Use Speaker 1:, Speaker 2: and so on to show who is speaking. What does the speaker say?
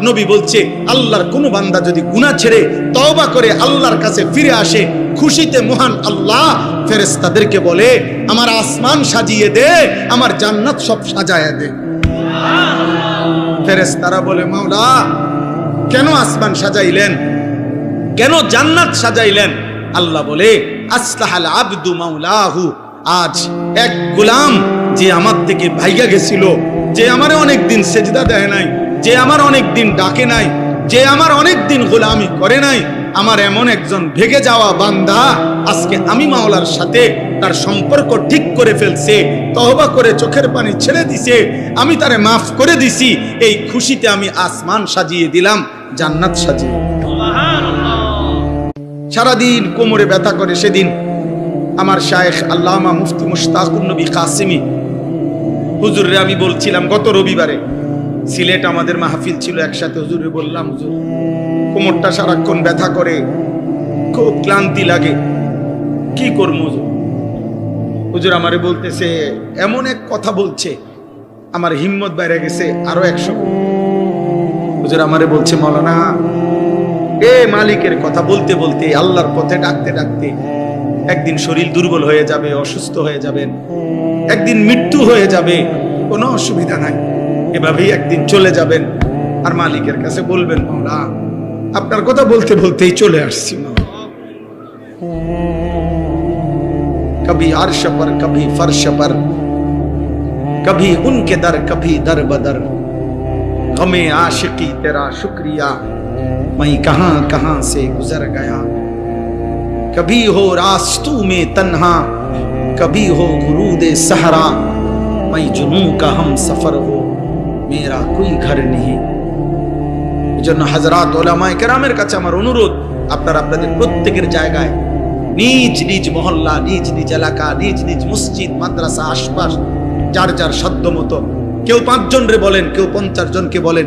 Speaker 1: নবী বলছে আল্লাহর কোন বান্দা যদি গুনাহ ছেড়ে তওবা করে আল্লাহর কাছে ফিরে আসে, খুশিতে মহান আল্লাহ ফেরেশতাদেরকে বলে আমার আসমান সাজিয়ে দে, আমার জান্নাত সব সাজায়া দে। ফেরেশতারা বলে মাওলা কেন আসমান সাজাইলেন, কেন জান্নাত সাজাইলেন? আল্লাহ বলে আসলাহাল আবদু মাওলাহু, আজ এক গোলাম যে আমার থেকে ভাইগা গেছিল, যে আমার অনেক দিন সেজদা দেয় নাই, যে আমার অনেক দিন ডাকে নাই, যে আমার অনেক দিন গোলামি করে নাই, আমার এমন একজন ভেগে যাওয়া বান্দা আজকে আমি মাওলার সাথে তার সম্পর্ক ঠিক করে ফেলছে, তওবা করে চোখের পানি ছেড়ে দিছে, আমি তারে মাফ করে দিছি। এই খুশিতে আমি আসমান সাজিয়ে দিলাম, জান্নাত সাজিয়ে। সারাদিন কোমরে ব্যথা করে। সেদিন আমার শায়েখ আল্লামা মুফতি মুশতাকুন নবী কাসিমি হুজুরে আমি বলছিলাম, গত রবিবারে সিলেট আমাদের মাহফিল ছিল একসাথে, হুজুরে বললাম হুজুর কোমরটা সারাক্ষণ ব্যথা করে, খুব ক্লান্তি লাগে, কি করবো হুজুর? হুজুর আমারে বলতেছে, এমন এক কথা বলছে আমার হিম্মত বাইরে গেছে আরো 100। হুজুর আমারে বলছে মাওলানা এ মালিকের কথা বলতে বলতে আল্লাহর পথে ডাকতে ডাকতে একদিন শরীর দুর্বল হয়ে যাবে, অসুস্থ হয়ে যাবেন, একদিন মৃত্যু হয়ে যাবে, কোনো অসুবিধা নাই, এভাবেই একদিন চলে যাবেন আর মালিকের কাছে বলবেন মাওলা আপনার কথা বলতে বলতেই চলে আসছি। কবি আরশ पर कभी फर्श पर कभी उनके दर कभी दर बदर गमे आशिकी तेरा शुक्रिया मैं कहां कहां से गुजर गया कभी हो रास्तू में तन्हा कभी हो गुरूदे सहरा मैं जुनू का हम सफर हो मेरा कोई घर नहीं। এজন্য হযরত উলামায়ে কেরামের কাছে আমার অনুরোধ, আপনারা আপনাদের প্রত্যেকের জায়গায় নিজ নিজ মহল্লা, নিজ নিজ এলাকা, নিজ নিজ মসজিদ মাদ্রাসা আশপাশ যার যার সাধ্য মতো, কেউ 5 জন রে বলেন, কেউ 50 জনকে বলেন,